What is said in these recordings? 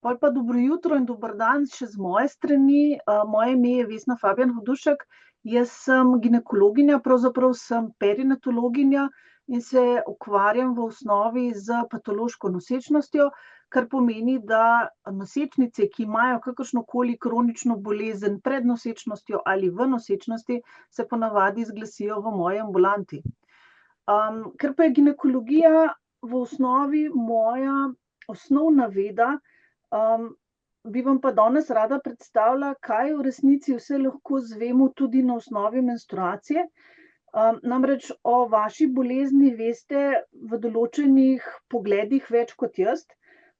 Pol pa dobro jutro in dober dan še z moje strani. Moje ime je Vesna Fabijan Vodušek. Jaz sem ginekologinja, pravzaprav sem perinatologinja in se ukvarjam v osnovi z patološko nosečnostjo, kar pomeni, da nosečnice, ki imajo kakršnokoli kronično bolezen pred nosečnostjo ali v nosečnosti, se ponavadi zglasijo v moji ambulanti. Ker pa je ginekologija v osnovi moja osnovna veda, bi vam pa danes rada predstavila, kaj v resnici vse lahko izvemo tudi na osnovi menstruacije. Namreč o vaši bolezni veste v določenih pogledih več kot jaz,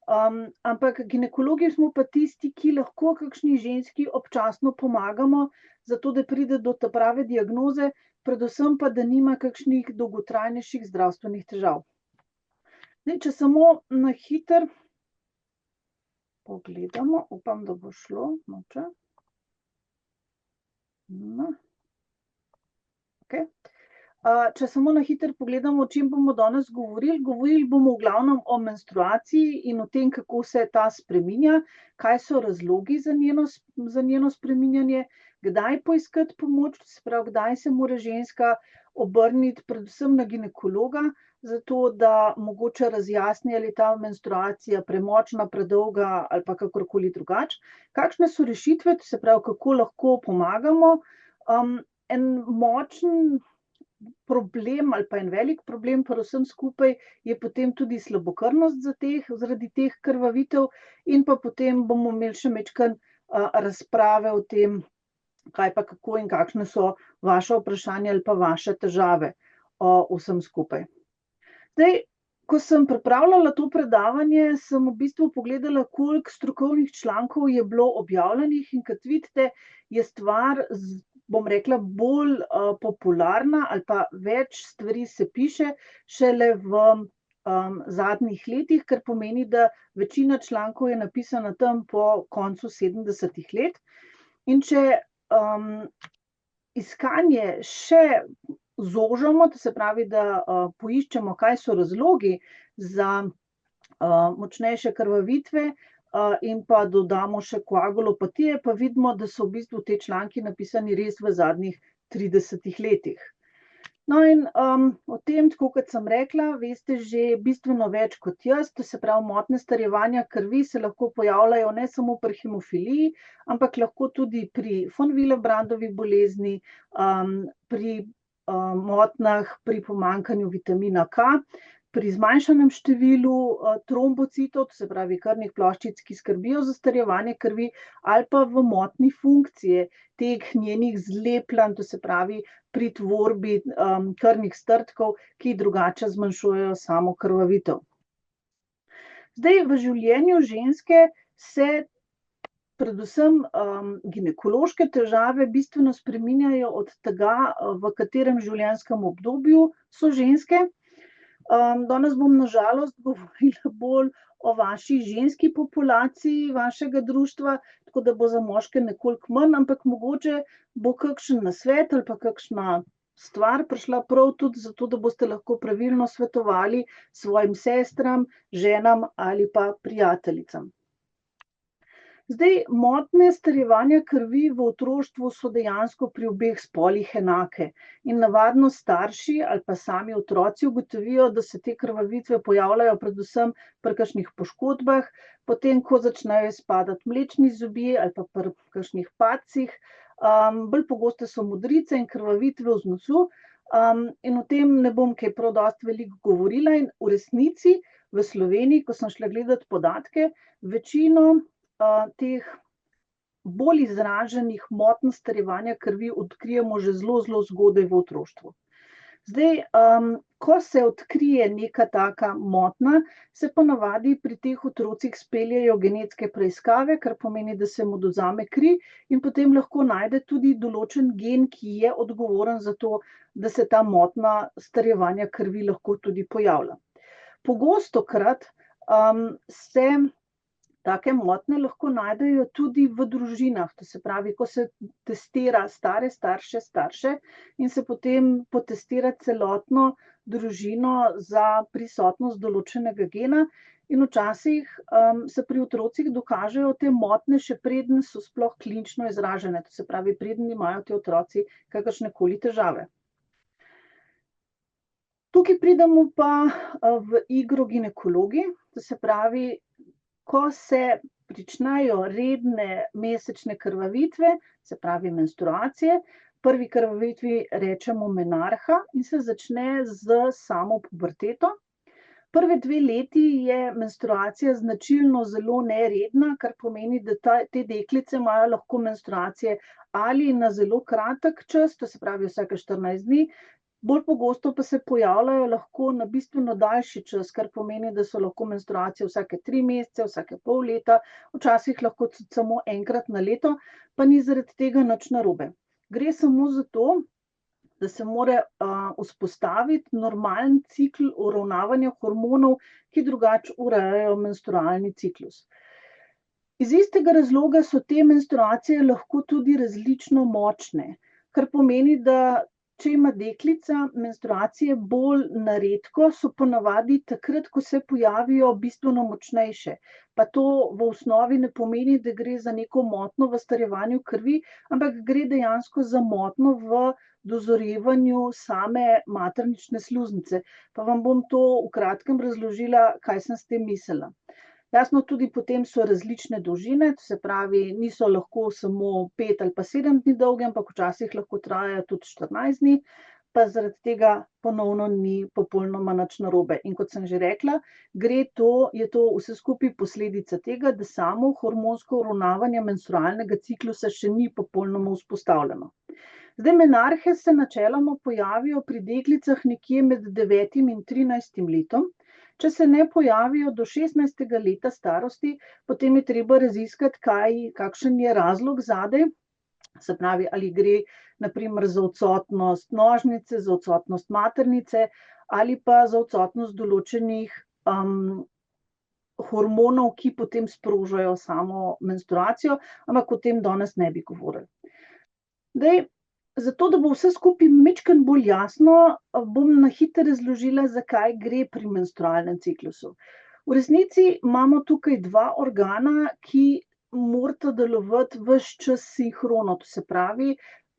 ampak ginekologi smo pa tisti, ki lahko kakšni ženski občasno pomagamo, zato da pride do ta prave diagnoze, predvsem pa, da nima kakšnih dolgotrajnejših zdravstvenih težav. Zdaj, če samo na hitro pogledamo, upam, da bo šlo, moče. No. Okay. Če samo na hitro pogledamo, o čem bomo danes govorili. Govorili bomo v glavnem o menstruaciji in o tem, kako se ta spreminja, kaj so razlogi za njeno spreminjanje, kdaj poiskati pomoč, se pravi, kdaj se mora ženska obrniti predvsem na ginekologa, zato da mogoče razjasni, ali je ta menstruacija premočna, predolga ali pa kakorkoli drugače. Kakšne so rešitve, se pravi, kako lahko pomagamo. En močen problem ali pa en velik problem pri vsem skupaj je potem tudi slabokrvnost zaradi teh krvavitev in pa potem bomo imeli še majčkeno razprave o tem, kaj pa kako in kakšne so vaše vprašanja ali pa vaše težave o vsem skupaj. Zdaj, ko sem pripravljala to predavanje, sem v bistvu pogledala, koliko strokovnih člankov je bilo objavljenih in kot vidite, je stvar, bom rekla, bolj popularna ali pa več stvari se piše šele v zadnjih letih, kar pomeni, da večina člankov je napisana tam po koncu 70. let. In če iskanje še zožamo, to se pravi, da poiščemo, kaj so razlogi za močnejše krvavitve in pa dodamo še koagulopatije, pa vidimo, da so v bistvu te članki napisani res v zadnjih 30 letih. No in o tem, tako kot sem rekla, veste že bistveno več kot jaz, to se pravi, motnje starjevanja krvi se lahko pojavljajo ne samo pri hemofiliji, ampak lahko tudi pri von Willebrandtovi bolezni, pri motnjah pri pomanjkanju vitamina K, pri zmanjšanem številu trombocitov, to se pravi krvnih ploščic, ki skrbijo za starjevanje krvi, ali pa v motnji funkcije teh njenih zlepljanj, to se pravi pri tvorbi krvnih strdkov, ki drugače zmanjšujejo samo krvavitev. Zdaj, v življenju ženske se predvsem ginekološke težave bistveno spreminjajo od tega, v katerem življenjskem obdobju so ženske. Danes bom na žalost govorila bolj o vaši ženski populaciji vašega društva, tako da bo za moške nekoliko manj, ampak mogoče bo kakšen nasvet ali pa kakšna stvar prišla prav tudi zato, da boste lahko pravilno svetovali svojim sestram, ženam ali pa prijateljicam. Zdaj, motnje starjevanja krvi v otroštvu so dejansko pri obeh spolih enake in navadno starši ali pa sami otroci ugotovijo, da se te krvavitve pojavljajo predvsem pri kakšnih poškodbah, potem ko začnejo izpadati mlečni zobje ali pa pri kakšnih padcih, bolj pogoste so modrice in krvavitve v nosu, in o tem ne bom kaj prav dosti veliko govorila in v resnici v Sloveniji, ko sem šla gledati podatke, večino teh bolj izraženih motenj starjevanja krvi odkrijemo že zelo zgodaj v otroštvu. Zdaj, ko se odkrije neka taka motnja, se ponavadi pri teh otrocih speljejo genetske preiskave, kar pomeni, da se mu odvzame kri in potem lahko najde tudi določen gen, ki je odgovoren za to, da se ta motnja starjevanja krvi lahko tudi pojavlja. Pogostokrat se take motnje lahko najdejo tudi v družinah, to se pravi, ko se testira stare starše in se potem potestira celotno družino za prisotnost določenega gena in včasih se pri otrocih dokažejo te motnje, še preden so sploh klinično izražene, to se pravi, preden imajo ti otroci kakršnekoli težave. Tukaj pridemo pa v igro ginekologi, to se pravi, ko se pričnejo redne mesečne krvavitve, se pravi menstruacije, prvi krvavitvi rečemo menarha in se začne z samo puberteto. Prve 2 leti je menstruacija značilno zelo neredna, kar pomeni, da te deklice imajo lahko menstruacije ali na zelo kratek čas, to se pravi vsake 14 dni, bolj pogosto pa se pojavljajo lahko na bistveno daljši čas, kar pomeni, da so lahko menstruacije vsake 3 mesece, vsake pol leta, včasih lahko samo enkrat na leto, pa ni zaradi tega nič narobe. Gre samo za to, da se mora vzpostaviti normalen cikel uravnavanja hormonov, ki drugače urejajo menstrualni ciklus. Iz istega razloga so te menstruacije lahko tudi različno močne, kar pomeni, da če ima deklica menstruacije bolj na redko, so ponavadi takrat, ko se pojavijo, bistveno močnejše. Pa to v osnovi ne pomeni, da gre za neko motnjo v starjevanju krvi, ampak gre dejansko za motnjo v dozorevanju same maternične sluznice. Pa vam bom to v kratkem razložila, kaj sem s tem mislila. Jasno, tudi potem so različne dolžine, to se pravi, niso lahko samo 5 ali pa 7 dni dolge, ampak včasih lahko trajajo tudi 14 dni, pa zaradi tega ponovno ni popolnoma nič narobe. In kot sem že rekla, je to vse skupaj posledica tega, da samo hormonsko uravnavanje menstrualnega ciklusa še ni popolnoma vzpostavljeno. Zdaj, menarhe se načeloma pojavijo pri deklicah nekje med 9 in 13 letom. Če se ne pojavijo do 16. leta starosti, potem je treba raziskati, kakšen je razlog zadaj. Se pravi, ali gre na primer za odsotnost nožnice, za odsotnost maternice ali pa za odsotnost določenih hormonov, ki potem sprožajo samo menstruacijo, ampak o tem danes ne bi govorili. Zdaj, zato, da bo vse skupaj majčkeno bolj jasno, bom na hitro razložila, zakaj gre pri menstrualnem ciklusu. V resnici imamo tukaj 2 organa, ki morata delovati ves čas sinhrono, to se pravi,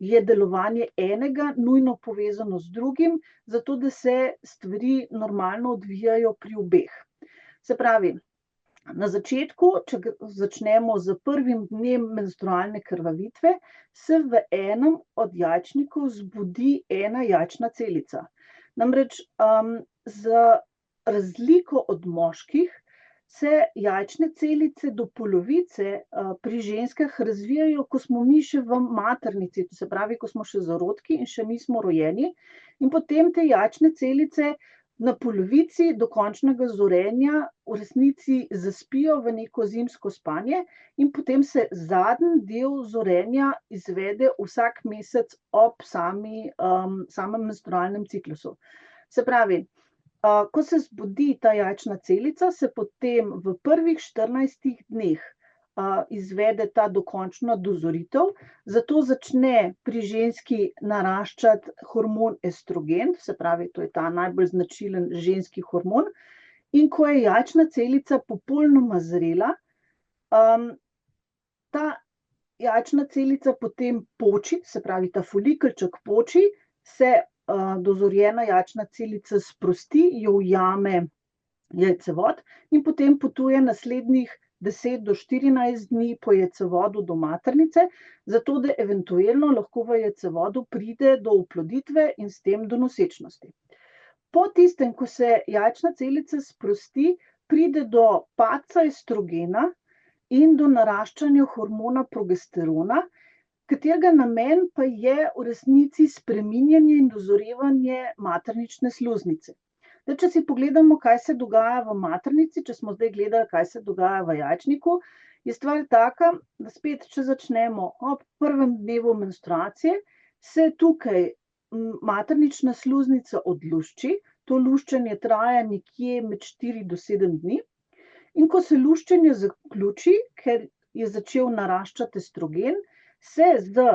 je delovanje enega nujno povezano z drugim, zato da se stvari normalno odvijajo pri obeh. Se pravi, na začetku, če začnemo z prvim dnem menstrualne krvavitve, se v enem od jajčnikov zbudi ena jajčna celica. Namreč za razliko od moških se jajčne celice do polovice pri ženskah razvijajo, ko smo mi še v maternici, to se pravi, ko smo še zarodki in še nismo rojeni, in potem te jajčne celice na polovici do končnega zorenja v resnici zaspijo v neko zimsko spanje in potem se zadnji del zorenja izvede vsak mesec ob samem menstrualnem ciklusu. Se pravi, ko se zbudi ta jajčna celica, se potem v prvih 14 dneh izvede ta dokončna dozoritev, zato začne pri ženski naraščati hormon estrogen, se pravi, to je ta najbolj značilen ženski hormon, in ko je jajčna celica popolnoma zrela, ta jajčna celica potem poči, se pravi, ta folikelček poči, se dozorjena jajčna celica sprosti, jo ujame jajcevod in potem potuje naslednjih 10 do 14 dni po jajcevodu do maternice, zato da eventualno lahko v jajcevodu pride do oploditve in s tem do nosečnosti. Po tistem, ko se jajčna celica sprosti, pride do padca estrogena in do naraščanja hormona progesterona, katerega namen pa je v resnici spreminjanje in dozorevanje maternične sluznice. Zdaj, če si pogledamo, kaj se dogaja v maternici, če smo zdaj gledali, kaj se dogaja v jajčniku, je stvar taka, da spet, če začnemo ob prvem dnevu menstruacije, se tukaj maternična sluznica odlušči, to luščenje traja nekje med 4 do 7 dni, in ko se luščenje zaključi, ker je začel naraščati estrogen, se z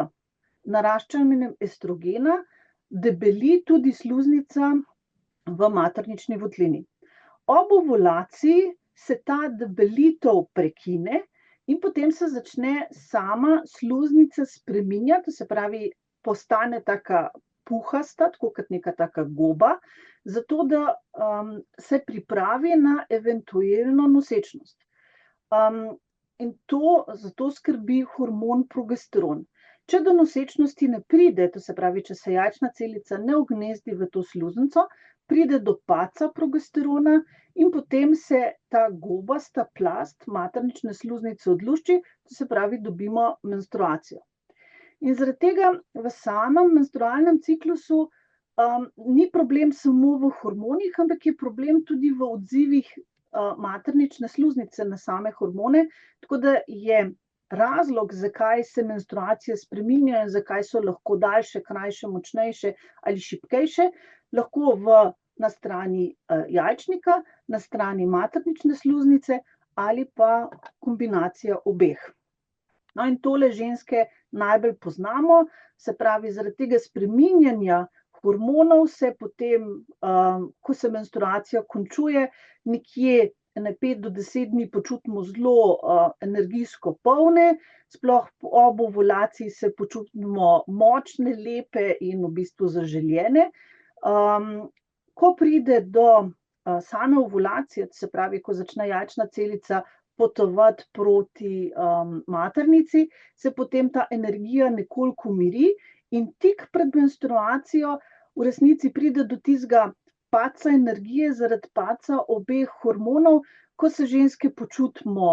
naraščanjem estrogena debeli tudi sluznica v maternični votlini. Ob ovulaciji se ta debelitev prekine in potem se začne sama sluznica spreminjati, to se pravi, postane taka puhasta, tako kot neka taka goba, zato da se pripravi na eventuelno nosečnost. In zato skrbi hormon progesteron. Če do nosečnosti ne pride, to se pravi, če se jajčna celica ne vgnezdi v to sluznico, pride do padca progesterona in potem se ta gobasta plast maternične sluznice odlušči, to se pravi, dobimo menstruacijo. In zaradi tega v samem menstrualnem ciklusu ni problem samo v hormonih, ampak je problem tudi v odzivih maternične sluznice na same hormone, tako da je razlog, zakaj se menstruacije spreminjajo in zakaj so lahko daljše, krajše, močnejše ali šibkejše, lahko na strani jajčnika, na strani maternične sluznice ali pa kombinacija obeh. No, in tole ženske najbolj poznamo, se pravi, zaradi tega spreminjanja hormonov se potem, ko se menstruacija končuje, nekje 5 do 10 dni počutimo zelo energijsko polne, sploh ob ovulaciji se počutimo močne, lepe in v bistvu zaželjene. Ko pride do same ovulacije, se pravi, ko začne jajčna celica potovati proti maternici, se potem ta energija nekoliko umiri in tik pred menstruacijo v resnici pride do tistega padca energije zaradi padca obeh hormonov, ko se ženske počutimo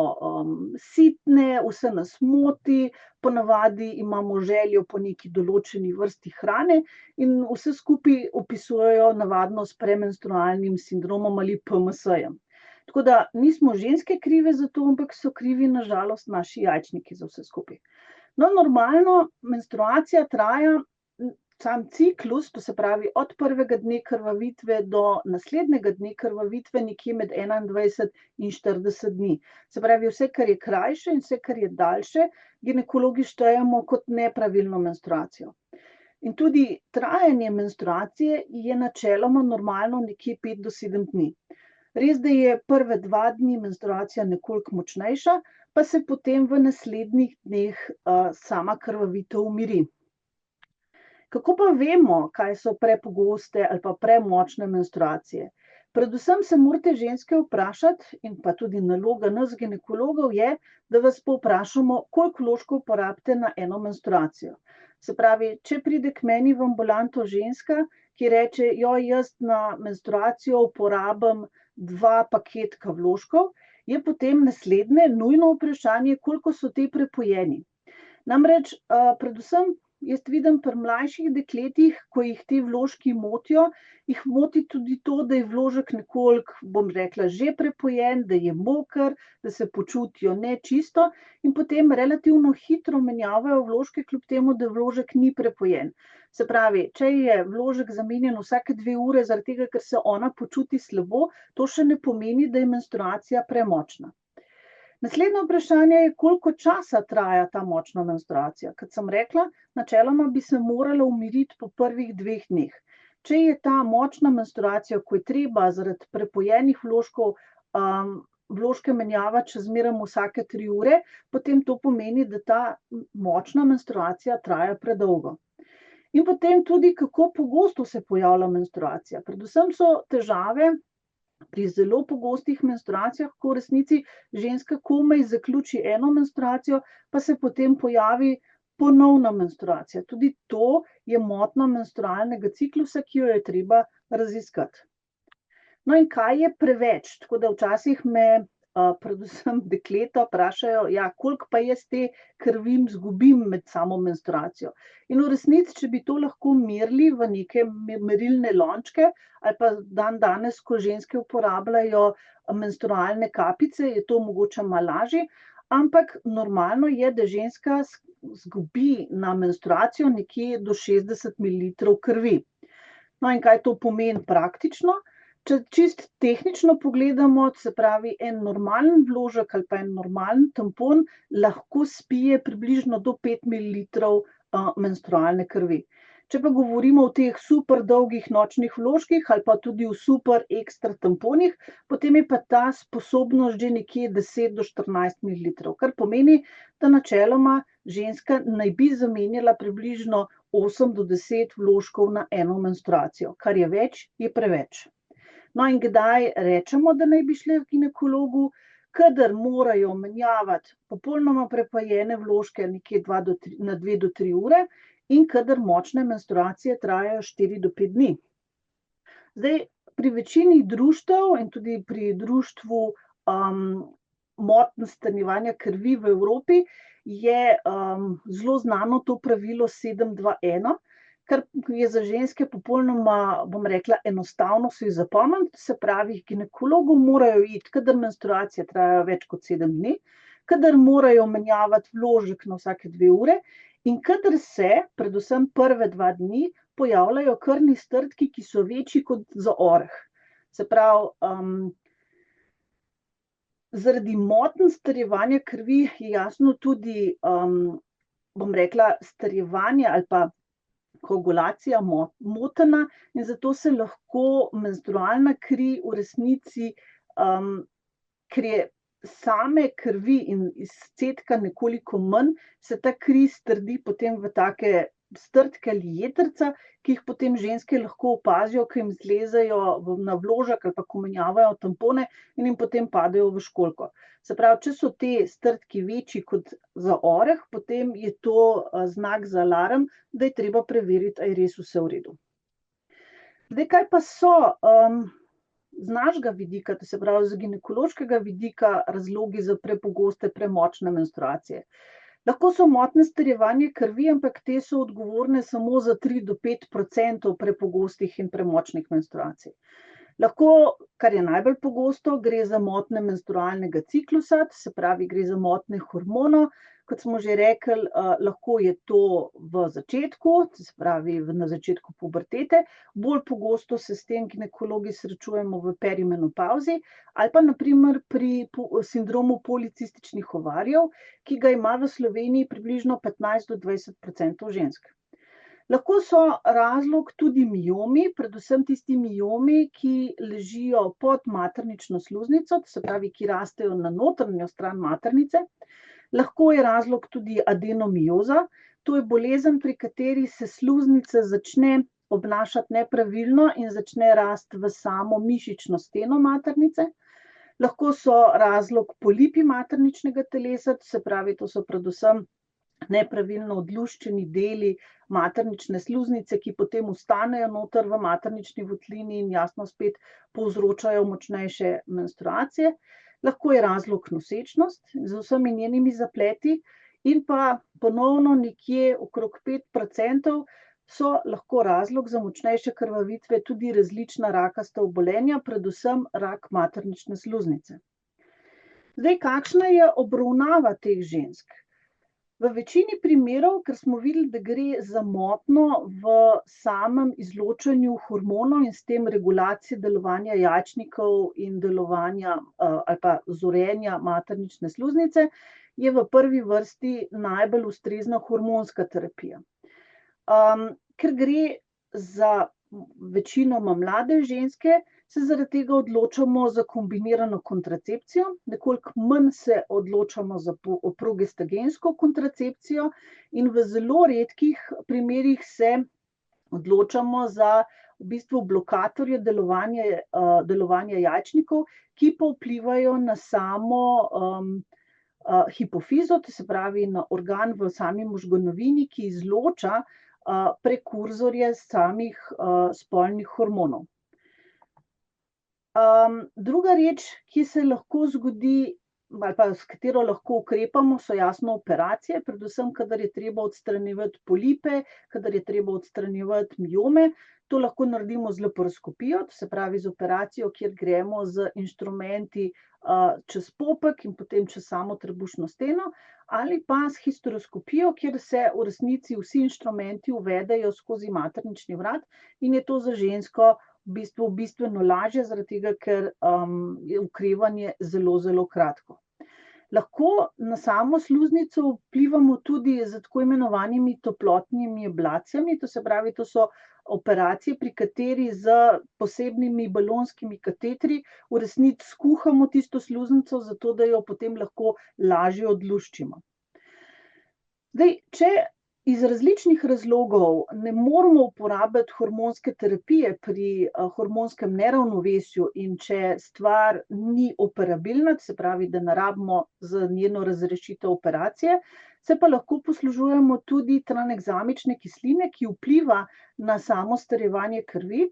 sitne, vse nas moti, ponavadi imamo željo po neki določeni vrsti hrane in vse skupaj opisujejo navadno s premenstrualnim sindromom ali PMS-jem. Tako da nismo ženske krive za to, ampak so krivi na žalost naši jajčniki za vse skupaj. No, normalno menstruacija traja sam ciklus, to se pravi od prvega dne krvavitve do naslednjega dne krvavitve nekje med 21 in 40 dni. Se pravi, vse, kar je krajše in vse, kar je daljše, ginekologi štejemo kot nepravilno menstruacijo. In tudi trajanje menstruacije je načeloma normalno nekje 5 do 7 dni. Res, da je prve 2 dni menstruacija nekoliko močnejša, pa se potem v naslednjih dneh sama krvavitev umiri. Kako pa vemo, kaj so prepogoste ali pa premočne menstruacije? Predvsem se morate ženske vprašati, in pa tudi naloga nas ginekologov je, da vas povprašamo, koliko vložkov porabite na eno menstruacijo. Se pravi, če pride k meni v ambulanto ženska, ki reče, jaz na menstruacijo uporabim 2 paketka vložkov, je potem naslednje nujno vprašanje, koliko so te prepojeni. Namreč, predvsem jaz vidim pri mlajših dekletih, ko jih ti vložki motijo, jih moti tudi to, da je vložek nekoliko, bom rekla, že prepojen, da je moker, da se počutijo nečisto in potem relativno hitro menjavajo vložke, kljub temu, da vložek ni prepojen. Se pravi, če je vložek zamenjan vsake 2 ure, zaradi tega, ker se ona počuti slabo, to še ne pomeni, da je menstruacija premočna. Naslednje vprašanje je, koliko časa traja ta močna menstruacija. Kot sem rekla, načeloma bi se morala umiriti po prvih 2 dneh. Če je ta močna menstruacija, ko je treba zaradi prepojenih vložkov vložke menjavati čezmeraj vsake 3 ure, potem to pomeni, da ta močna menstruacija traja predolgo. In potem tudi, kako pogosto se pojavlja menstruacija. Predvsem so težave pri zelo pogostih menstruacijah, ko v resnici ženska komaj zaključi eno menstruacijo, pa se potem pojavi ponovna menstruacija. Tudi to je motnja menstrualnega ciklusa, ki jo je treba raziskati. No in kaj je preveč? Tako da včasih me predvsem dekleta vprašajo, koliko pa jaz te krvi izgubim med samo menstruacijo. In v resnici, če bi to lahko merili v neke merilne lončke, ali pa danes, ko ženske uporabljajo menstrualne kapice, je to mogoče malo lažje, ampak normalno je, da ženska izgubi na menstruacijo nekje do 60 ml krvi. No in kaj to pomeni praktično? Če čisto tehnično pogledamo, se pravi, en normalen vložek ali pa en normalen tampon lahko spije približno do 5 ml menstrualne krvi. Če pa govorimo o teh super dolgih nočnih vložkih ali pa tudi o super ekstra tamponih, potem je pa ta sposobnost že nekje 10 do 14 ml, kar pomeni, da načeloma ženska naj bi zamenjala približno 8 do 10 vložkov na eno menstruacijo, kar je več, je preveč. No, in kdaj rečemo, da naj bi šli k ginekologu? Kadar morajo menjavati popolnoma prepojene vložke nekje 2 do 3 ure in kadar močne menstruacije trajajo 4 do 5 dni. Zdaj, pri večini društev in tudi pri društvu motenj strjevanja krvi v Evropi je zelo znano to pravilo 7-2-1, kar je za ženske popolnoma, bom rekla, enostavno si zapomniti, se pravi, k ginekologu morajo iti, kadar menstruacije trajajo več kot 7 dni, kadar morajo menjavati vložek na vsake 2 ure in kadar se, predvsem prve 2 dni, pojavljajo krvni strdki, ki so večji kot za oreh. Se pravi, zaradi motenj strjevanja krvi je jasno tudi, bom rekla, strjevanje ali pa koagulacija motena in zato se lahko menstrualna kri v resnici, ker je same krvi in izcedka nekoliko manj, se ta kri strdi potem v take strdke ali jetrca, ki jih potem ženske lahko opazijo, ko jim zlezejo na vložek ali pa ko menjavajo tampone in jim potem padejo v školjko. Se pravi, če so te strdki večji kot za oreh, potem je to znak za alarm, da je treba preveriti, a je res vse v redu. Zdaj, kaj pa so z našega vidika, to se pravi z ginekološkega vidika, razlogi za prepogoste, premočne menstruacije? Lahko so motnje strjevanja krvi, ampak te so odgovorne samo za 3 do 5% prepogostih in premočnih menstruacij. Lahko, kar je najbolj pogosto, gre za motnje menstrualnega ciklusa, se pravi, gre za motnje hormonov. Kot smo že rekli, lahko je to v začetku, se pravi na začetku pubertete, bolj pogosto se s tem ginekologi srečujemo v perimenopavzi ali pa na primer pri sindromu policističnih ovarjev, ki ga ima v Sloveniji približno 15 do 20% žensk. Lahko so razlog tudi miomi, predvsem tisti miomi, ki ležijo pod maternično sluznico, to se pravi, ki rastejo na notranjo stran maternice. Lahko je razlog tudi adenomioza, to je bolezen, pri kateri se sluznica začne obnašati nepravilno in začne rasti v samo mišično steno maternice. Lahko so razlog polipi materničnega telesa, to se pravi, to so predvsem nepravilno odluščeni deli maternične sluznice, ki potem ostanejo noter v maternični votlini in jasno spet povzročajo močnejše menstruacije. Lahko je razlog nosečnost z vsemi njenimi zapleti in pa ponovno nekje okrog 5% so lahko razlog za močnejše krvavitve tudi različna rakasta obolenja, predvsem rak maternične sluznice. Zdaj, kakšna je obravnava teh žensk? V večini primerov, ker smo videli, da gre za motnjo v samem izločanju hormonov in s tem regulacije delovanja jajčnikov in delovanja ali pa zorenja maternične sluznice, je v prvi vrsti najbolj ustrezna hormonska terapija. Ker gre za večinoma mlade ženske, se zaradi tega odločamo za kombinirano kontracepcijo, nekoliko manj se odločamo za progestagensko kontracepcijo in v zelo redkih primerih se odločamo za v bistvu blokatorje delovanja jajčnikov, ki pa vplivajo na samo hipofizo, to se pravi na organ v sami možganovini, ki izloča prekurzorje samih spolnih hormonov. Druga reč, ki se lahko zgodi ali pa s katero lahko ukrepamo, so jasno operacije, predvsem kadar je treba odstranjevati polipe, kadar je treba odstranjevati miome. To lahko naredimo z laparoskopijo, to se pravi z operacijo, kjer gremo z inštrumenti čez popek in potem čez samo trebušno steno, ali pa s histeroskopijo, kjer se v resnici vsi inštrumenti uvedejo skozi maternični vrat in je to za žensko bistveno lažje, zaradi tega, ker je okrevanje zelo, zelo kratko. Lahko na samo sluznico vplivamo tudi z tako imenovanimi toplotnimi ablacijami, to se pravi, to so operacije, pri kateri s posebnimi balonskimi katetri v resnici skuhamo tisto sluznico, zato da jo potem lahko lažje odluščimo. Zdaj, če iz različnih razlogov ne moremo uporabiti hormonske terapije pri hormonskem neravnovesju in če stvar ni operabilna, se pravi, da ne rabimo za njeno razrešitev operacije, se pa lahko poslužujemo tudi tranegzamične kisline, ki vpliva na samo strjevanje krvi.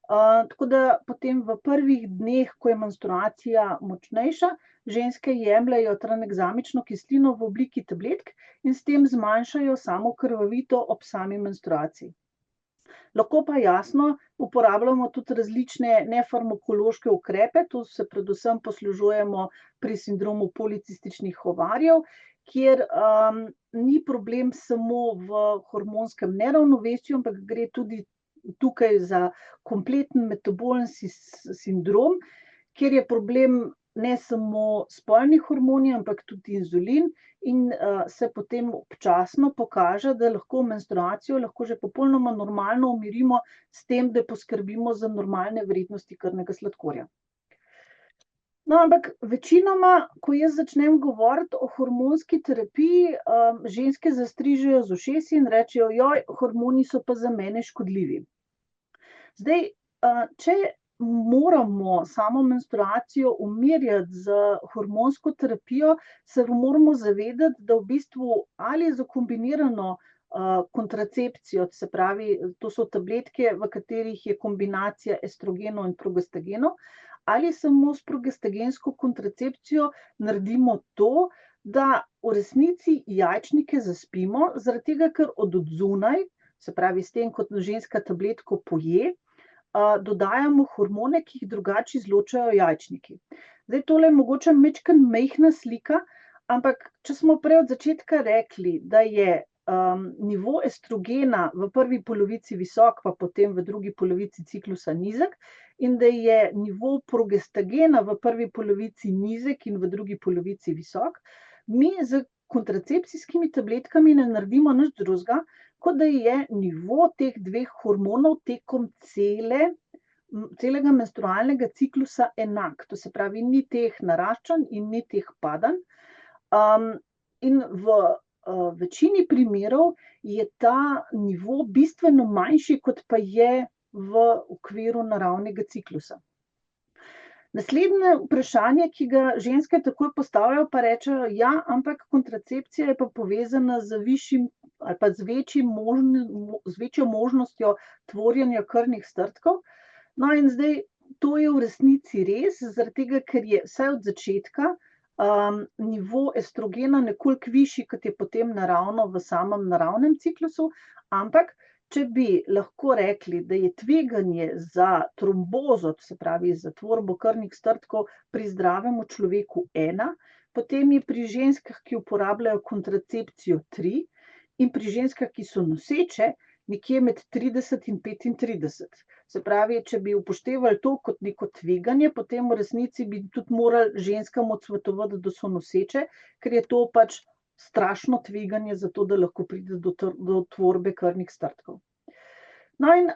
Tako da potem v prvih dneh, ko je menstruacija močnejša, ženske jemljejo tranegzamično kislino v obliki tabletk in s tem zmanjšajo samo krvavito ob sami menstruaciji. Lahko pa jasno uporabljamo tudi različne nefarmakološke ukrepe, tu se predvsem poslužujemo pri sindromu policističnih ovarjev, kjer ni problem samo v hormonskem neravnovesju, ampak gre tudi tukaj za kompleten metabolen sindrom, kjer je problem ne samo spolni hormoni, ampak tudi inzulin in se potem občasno pokaže, da lahko menstruacijo lahko že popolnoma normalno umirimo s tem, da poskrbimo za normalne vrednosti krvnega sladkorja. No, ampak večinoma, ko jaz začnem govoriti o hormonski terapiji, ženske zastrižejo z ušesi in rečejo, joj, hormoni so pa za mene škodljivi. Zdaj, če moramo samo menstruacijo umirjati z hormonsko terapijo, se moramo zavedati, da v bistvu ali za kombinirano kontracepcijo, se pravi, to so tabletke, v katerih je kombinacija estrogenov in progestagenov, ali samo s progestagensko kontracepcijo naredimo to, da v resnici jajčnike zaspimo, zaradi tega, ker od odzunaj, se pravi, s tem, kot ženska tabletko poje, dodajamo hormone, ki jih drugače izločajo jajčniki. Zdaj, tole je mogoče majčkeno majhna slika, ampak če smo prej od začetka rekli, da je nivo estrogena v prvi polovici visok, pa potem v drugi polovici ciklusa nizek, in da je nivo progestagena v prvi polovici nizek in v drugi polovici visok, mi z kontracepcijskimi tabletkami ne naredimo nič drugega, kot da je nivo teh dveh hormonov tekom celega menstrualnega ciklusa enak. To se pravi, ni teh naraščanj in ni teh padanj. In v večini primerov je ta nivo bistveno manjši, kot pa je v okviru naravnega ciklusa. Naslednje vprašanje, ki ga ženske takoj postavljajo, pa rečejo, ja, ampak kontracepcija je pa povezana z višjim ali pa z večjo možnostjo tvorjenja krvnih strdkov. No, in zdaj to je v resnici res, zaradi tega, ker je vsaj od začetka nivo estrogena nekoliko višji, kot je potem naravno v samem naravnem ciklusu, ampak če bi lahko rekli, da je tveganje za trombozo, to se pravi za tvorbo krvnih strdkov pri zdravem človeku 1, potem je pri ženskah, ki uporabljajo kontracepcijo 3 in pri ženskah, ki so noseče, nekje med 30 in 35. Se pravi, če bi upoštevali to kot neko tveganje, potem v resnici bi tudi morali ženskam odsvetovati, da so noseče, ker je to pač strašno tveganje za to, da lahko pride do tvorbe krvnih strdkov. No in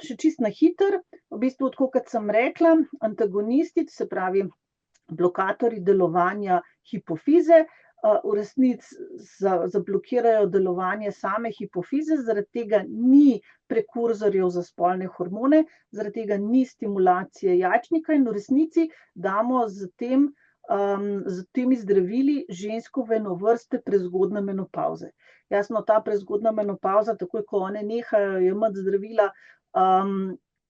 še čisto na hitro, v bistvu, tako kot sem rekla, antagonisti, se pravi blokatorji delovanja hipofize, v resnici zablokirajo delovanje same hipofize, zaradi tega ni prekurzorjev za spolne hormone, zaradi tega ni stimulacije jajčnika in v resnici damo z temi zdravili žensko v eno vrste prezgodnje menopavze. Jasno, ta prezgodnja menopavza, takoj ko one nehajo jemati zdravila,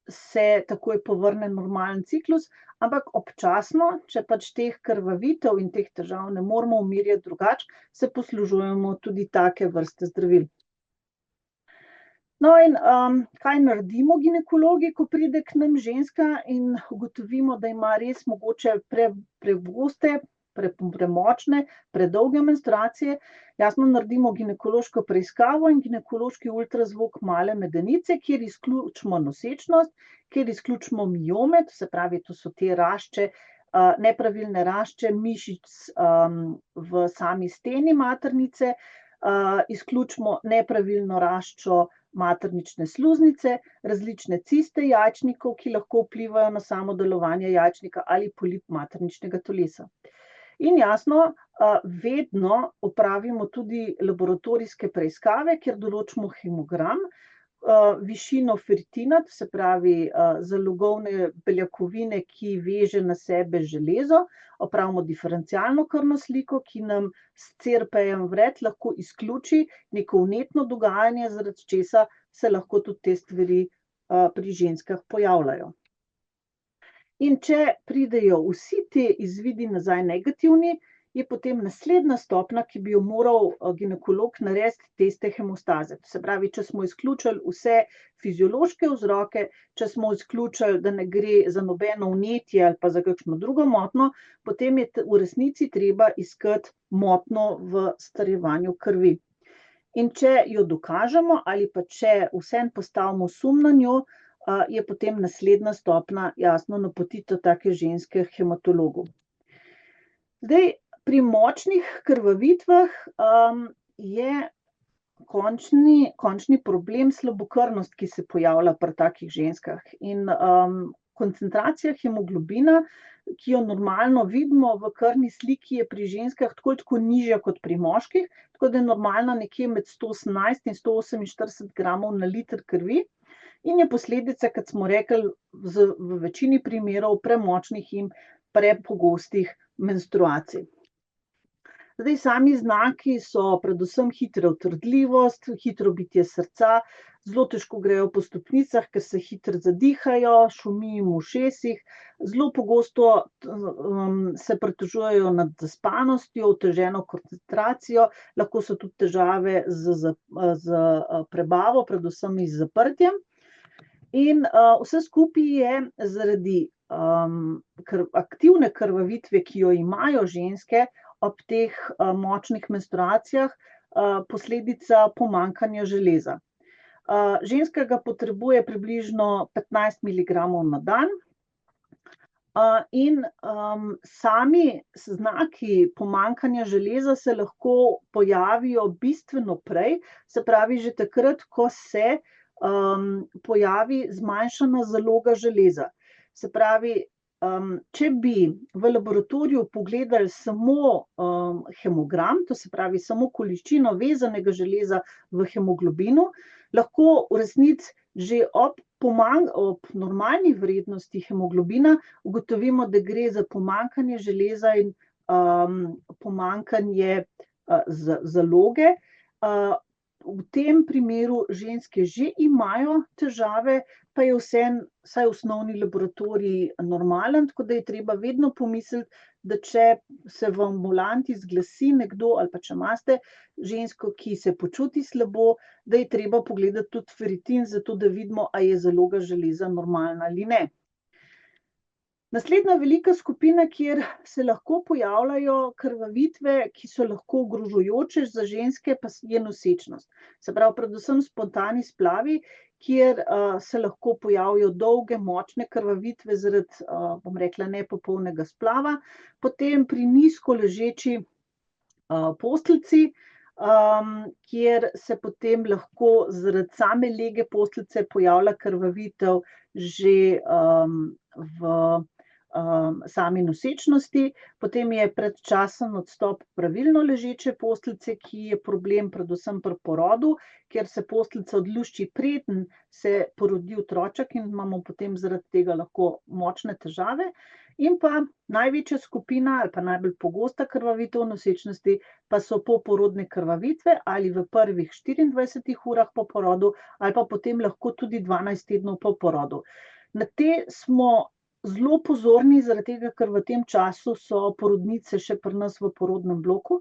se takoj povrne normalen ciklus, ampak občasno, če pač teh krvavitev in teh težav ne moremo umirjati drugače, se poslužujemo tudi take vrste zdravil. No in kaj naredimo ginekologi, ko pride k nam ženska in ugotovimo, da ima res mogoče pregoste, premočne, predolge menstruacije? Jasno, naredimo ginekološko preiskavo in ginekološki ultrazvok male medenice, kjer izključimo nosečnost, kjer izključimo miome, to se pravi, to so te rašče nepravilne rašče mišic v sami steni maternice, izključimo nepravilno raščo maternične sluznice, različne ciste jajčnikov, ki lahko vplivajo na samo delovanje jajčnika ali polip materničnega telesa. In jasno, vedno opravimo tudi laboratorijske preiskave, kjer določimo hemogram, višino ferritina, to se pravi zalogovne beljakovine, ki veže na sebe železo, opravimo diferencialno krvno sliko, ki nam s CRP-jem vred lahko izključi neko vnetno dogajanje, zaradi česa se lahko tudi te stvari pri ženskah pojavljajo. In če pridejo vsi ti izvidi nazaj negativni, je potem naslednja stopnja, ki bi jo moral ginekolog narediti, teste hemostaze. To se pravi, če smo izključili vse fiziološke vzroke, če smo izključili, da ne gre za nobeno vnetje ali pa za kakšno drugo motnjo, potem je v resnici treba iskati motnjo v strjevanju krvi. In če jo dokažemo ali pa če vseeno postavimo sum na njo, je potem naslednja stopnja jasno napotitev take ženske k hematologu. Zdaj, pri močnih krvavitvah je končni problem slabokrvnost, ki se pojavlja pri takih ženskah. In koncentracija hemoglobina, ki jo normalno vidimo v krvni sliki, je pri ženskah tako nižja kot pri moških, tako da je normalna nekje med 118 in 148 gramov na liter krvi in je posledica, kot smo rekli, v večini primerov premočnih in prepogostih menstruacij. Zdaj, sami znaki so predvsem hitra utrdljivost, hitro bitje srca, zelo težko grejo po stopnicah, ker se hitro zadihajo, šumi jim v ušesih, zelo pogosto se pritožujejo nad zaspanostjo, oteženo koncentracijo, lahko so tudi težave z prebavo, predvsem z zaprtjem. In vse skupaj je zaradi aktivne krvavitve, ki jo imajo ženske ob teh močnih menstruacijah, posledica pomanjkanja železa. Ženska ga potrebuje približno 15 miligramov na dan in sami znaki pomanjkanja železa se lahko pojavijo bistveno prej, se pravi že takrat, ko se pojavi zmanjšana zaloga železa. Se pravi, če bi v laboratoriju pogledali samo hemogram, to se pravi samo količino vezanega železa v hemoglobinu, lahko v resnici že ob normalni vrednosti hemoglobina ugotovimo, da gre za pomanjkanje železa in pomanjkanje zaloge. V tem primeru ženske že imajo težave, pa je vseeno vsaj osnovni laboratorij normalen, tako da je treba vedno pomisliti, da če se v ambulanti zglasi nekdo ali pa če imate žensko, ki se počuti slabo, da je treba pogledati tudi ferritin, zato da vidimo, a je zaloga železa normalna ali ne. Naslednja velika skupina, kjer se lahko pojavljajo krvavitve, ki so lahko ogrožajoče za ženske, pa je nosečnost. Se pravi, predvsem spontani splavi, kjer se lahko pojavijo dolge, močne krvavitve zaradi, bom rekla, nepopolnega splava, potem pri nizko ležeči posteljici, kjer se potem lahko zaradi same lege posteljice pojavlja krvavitev že v sami nosečnosti, potem je predčasen odstop pravilno ležeče posteljice, ki je problem predvsem pri porodu, ker se posteljica odlušči, preden se porodi otroček in imamo potem zaradi tega lahko močne težave. In pa največja skupina ali pa najbolj pogosta krvavitev v nosečnosti pa so poporodne krvavitve ali v prvih 24 urah po porodu ali pa potem lahko tudi 12 tednov po porodu. Na te smo zelo pozorni, zaradi tega, ker v tem času so porodnice še pri nas v porodnem bloku.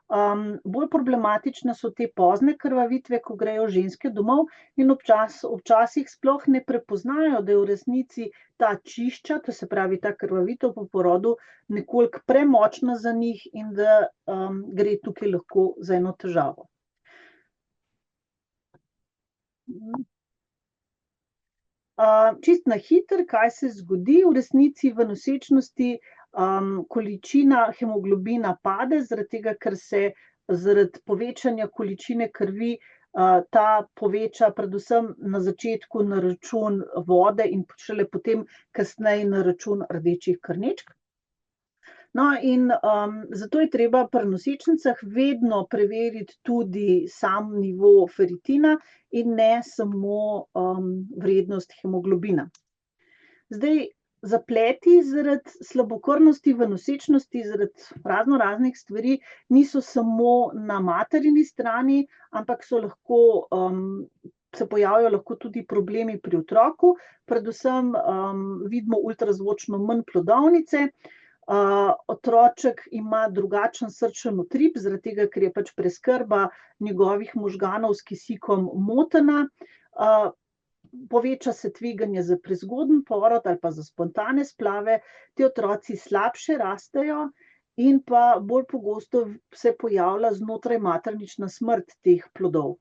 Bolj problematične so te pozne krvavitve, ko grejo ženske domov in včasih sploh ne prepoznajo, da je v resnici ta čišča, to se pravi ta krvavitev po porodu, nekoliko premočna za njih in da gre tukaj lahko za eno težavo. Čisto na hitro, kaj se zgodi v resnici v nosečnosti, količina hemoglobina pade, zaradi tega, ker se zaradi povečanja količine krvi ta poveča predvsem na začetku na račun vode in šele potem kasneje na račun rdečih krvnečk. No, in zato je treba pri nosečnicah vedno preveriti tudi sam nivo feritina in ne samo vrednost hemoglobina. Zdaj, zapleti zaradi slabokrvnosti v nosečnosti, zaradi raznih stvari, niso samo na materini strani, ampak se pojavijo lahko tudi problemi pri otroku, predvsem vidimo ultrazvočno manj plodovnice. Otroček ima drugačen srčni utrip, zaradi tega, ker je pač preskrba njegovih možganov s kisikom motena. Poveča se tveganje za prezgoden porod ali pa za spontane splave, ti otroci slabše rastejo in pa bolj pogosto se pojavlja znotraj maternična smrt teh plodov.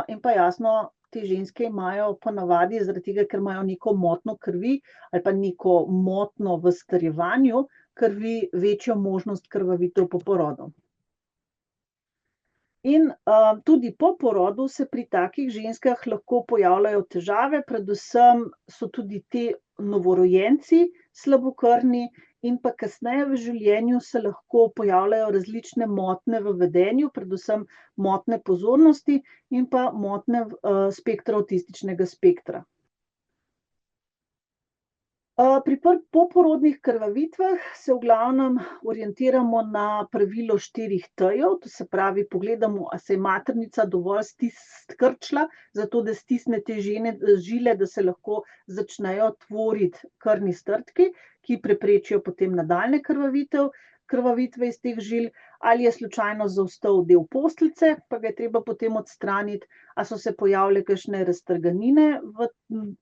In pa jasno, te ženske imajo ponavadi zaradi tega, ker imajo neko motnjo krvi ali pa neko motnjo v strjevanju krvi, večjo možnost krvavitev po porodu. In tudi po porodu se pri takih ženskah lahko pojavljajo težave, predvsem so tudi ti novorojenci slabokrvni in pa kasneje v življenju se lahko pojavljajo različne motnje v vedenju, predvsem motnje pozornosti in pa motnje spektra avtističnega spektra. Pri poporodnih krvavitvah se v glavnem orientiramo na pravilo 4 T-jev, to se pravi, pogledamo, a se je maternica dovolj skrčila, zato da stisne te žile, da se lahko začnejo tvoriti krvni strdki, ki preprečijo potem nadaljnje krvavitve iz teh žil, ali je slučajno zaostal del posteljice, pa ga je treba potem odstraniti, a so se pojavile kakšne raztrganine v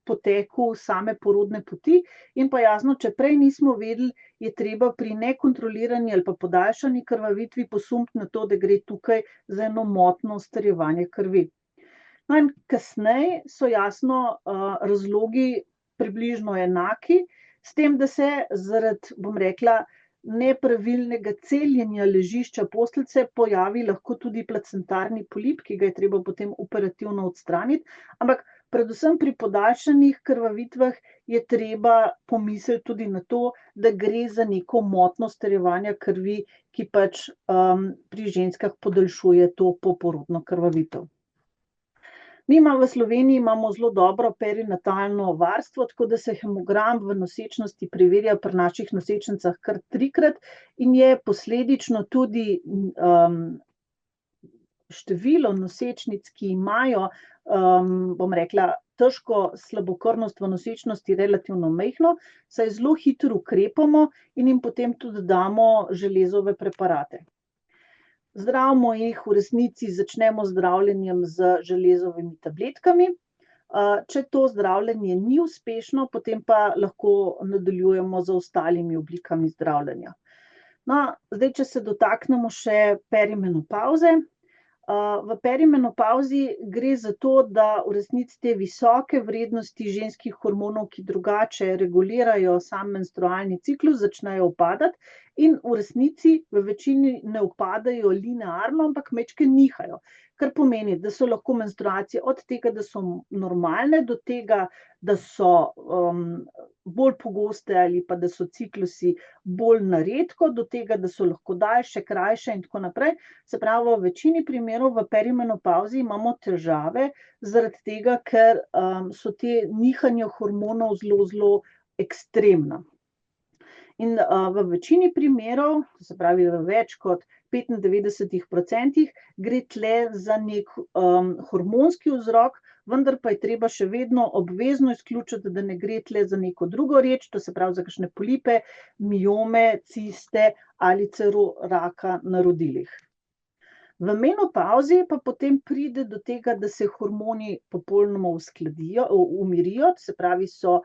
poteku same porodne poti in pa jasno, če prej nismo vedeli, je treba pri nekontrolirani ali pa podaljšani krvavitvi posumiti na to, da gre tukaj za eno motnjo strjevanja krvi. No in kasneje so jasno razlogi približno enaki, s tem, da se zaradi, bom rekla, nepravilnega celjenja ležišča posteljice pojavi lahko tudi placentarni polip, ki ga je treba potem operativno odstraniti, ampak predvsem pri podaljšanih krvavitvah je treba pomisliti tudi na to, da gre za neko motnjo strjevanja krvi, ki pač pri ženskah podaljšuje to poporodno krvavitev. Mi v Sloveniji imamo zelo dobro perinatalno varstvo, tako da se hemogram v nosečnosti preverja pri naših nosečnicah kar 3-krat in je posledično tudi število nosečnic, ki imajo, bom rekla, težko slabokrvnost v nosečnosti relativno majhno, saj zelo hitro ukrepamo in jim potem tudi damo železove preparate. Zdravimo jih v resnici, začnemo z zdravljenjem z železovimi tabletkami. Če to zdravljenje ni uspešno, potem pa lahko nadaljujemo z ostalimi oblikami zdravljenja. No, zdaj, če se dotaknemo še perimenopavze. V perimenopavzi gre za to, da v resnici te visoke vrednosti ženskih hormonov, ki drugače regulirajo sam menstrualni ciklus, začnejo upadati in v resnici v večini ne upadajo linearno, ampak majčkeno nihajo. Kar pomeni, da so lahko menstruacije od tega, da so normalne, do tega, da so bolj pogoste ali pa da so ciklusi bolj na redko, do tega, da so lahko daljše, krajše in tako naprej. Se pravi, v večini primerov v perimenopavzi imamo težave zaradi tega, ker so te nihanja hormonov zelo ekstremna. In v večini primerov, se pravi v več kot 95%, gre tle za nek hormonski vzrok, vendar pa je treba še vedno obvezno izključiti, da ne gre tle za neko drugo reč, to se pravi za kakšne polipe, miome, ciste ali celo raka na rodilih. V menopavzi pa potem pride do tega, da se hormoni popolnoma umirijo, se pravi so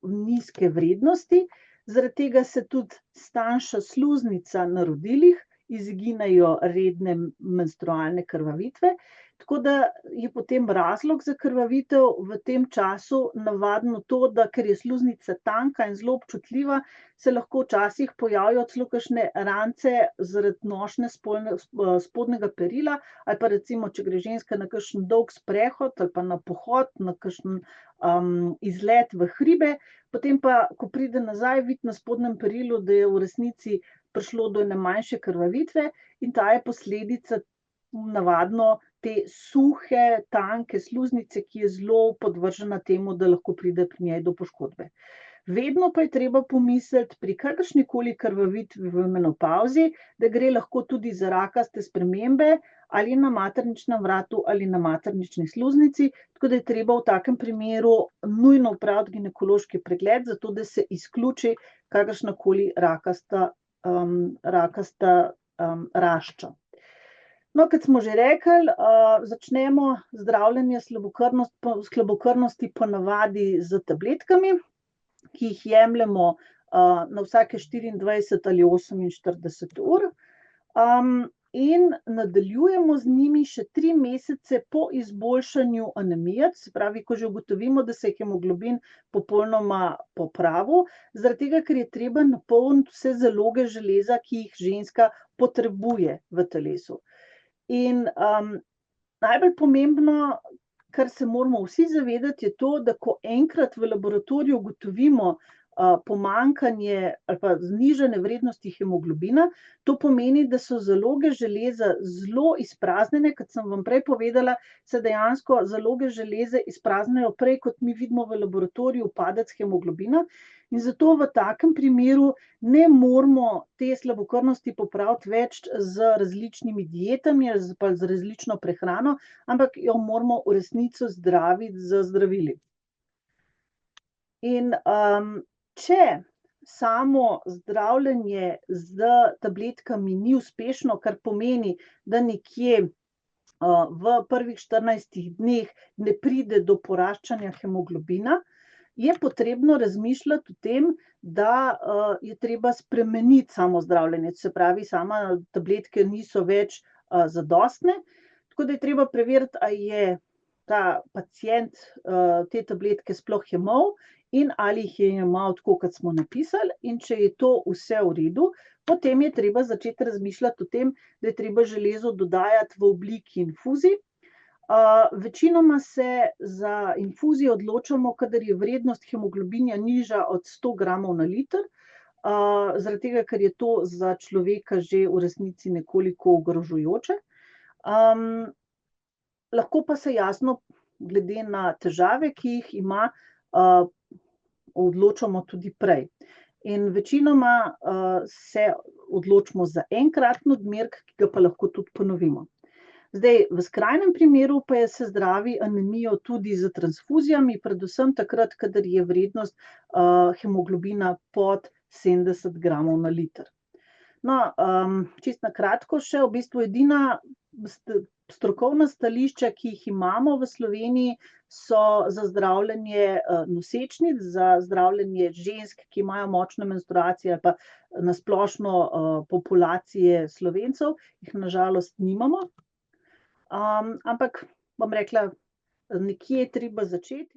nizke vrednosti, zaradi tega se tudi stanjša sluznica na rodilih, izginejo redne menstrualne krvavitve, Tako da je potem razlog za krvavitev v tem času navadno to, da ker je sluznica tanka in zelo občutljiva, se lahko včasih pojavijo celo kakšne rance zaradi nošnje spodnjega perila ali pa recimo, če gre ženska na kakšen dolg sprehod ali pa na pohod, na kakšen izlet v hribe, potem pa, ko pride nazaj, vidi na spodnjem perilu, da je v resnici prišlo do ene manjše krvavitve in ta je posledica navadno te suhe, tanke sluznice, ki je zelo podvržena temu, da lahko pride pri njej do poškodbe. Vedno pa je treba pomisliti pri kakršnikoli krvavitvi v menopavzi, da gre lahko tudi za rakaste spremembe ali na materničnem vratu ali na maternični sluznici, tako da je treba v takem primeru nujno opraviti ginekološki pregled, zato da se izključi kakršnakoli rakasta rašča. No, kot smo že rekli, začnemo zdravljenje slabokrvnosti po navadi s tabletkami, ki jih jemljemo na vsake 24 ali 48 ur. In nadaljujemo z njimi še 3 mesece po izboljšanju anemije, se pravi, ko že ugotovimo, da se je hemoglobin popolnoma popravil, zaradi tega, ker je treba napolniti vse zaloge železa, ki jih ženska potrebuje v telesu. In najbolj pomembno, kar se moramo vsi zavedati, je to, da ko enkrat v laboratoriju ugotovimo pomanjkanje ali pa znižane vrednosti hemoglobina, to pomeni, da so zaloge železa zelo izpraznjene, kot sem vam prej povedala, se dejansko zaloge železa izpraznjujejo prej, kot mi vidimo v laboratoriju padec hemoglobina. In zato v takem primeru ne moremo te slabokrvnosti popraviti več z različnimi dietami ali pa z različno prehrano, ampak jo moramo v resnici zdraviti z zdravili. In če samo zdravljenje z tabletkami ni uspešno, kar pomeni, da nekje v prvih 14 dneh ne pride do poraščanja hemoglobina, je potrebno razmišljati o tem, da je treba spremeniti samo zdravljenje, se pravi, sama tabletke niso več zadostne, tako da je treba preveriti, ali je ta pacient te tabletke sploh jemal in ali jih je jemal tako, kot smo napisali, in če je to vse v redu, potem je treba začeti razmišljati o tem, da je treba železo dodajati v obliki infuzij. Večinoma se za infuzijo odločamo, kadar je vrednost hemoglobina nižja od 100 gramov na liter, zaradi tega, ker je to za človeka že v resnici nekoliko ogrožajoče. Lahko pa se jasno, glede na težave, ki jih ima, odločamo tudi prej. In večinoma se odločimo za enkraten odmerek, ki ga pa lahko tudi ponovimo. Zdaj, v skrajnem primeru pa se zdravi anemijo tudi z transfuzijami, predvsem takrat, kadar je vrednost hemoglobina pod 70 gramov na liter. No, čisto na kratko še, v bistvu edina strokovna stališča, ki jih imamo v Sloveniji, so za zdravljenje nosečnic, za zdravljenje žensk, ki imajo močne menstruacije, ali pa na splošno populacije Slovencev, jih na žalost nimamo. Ampak bom rekla, nekje je treba začeti.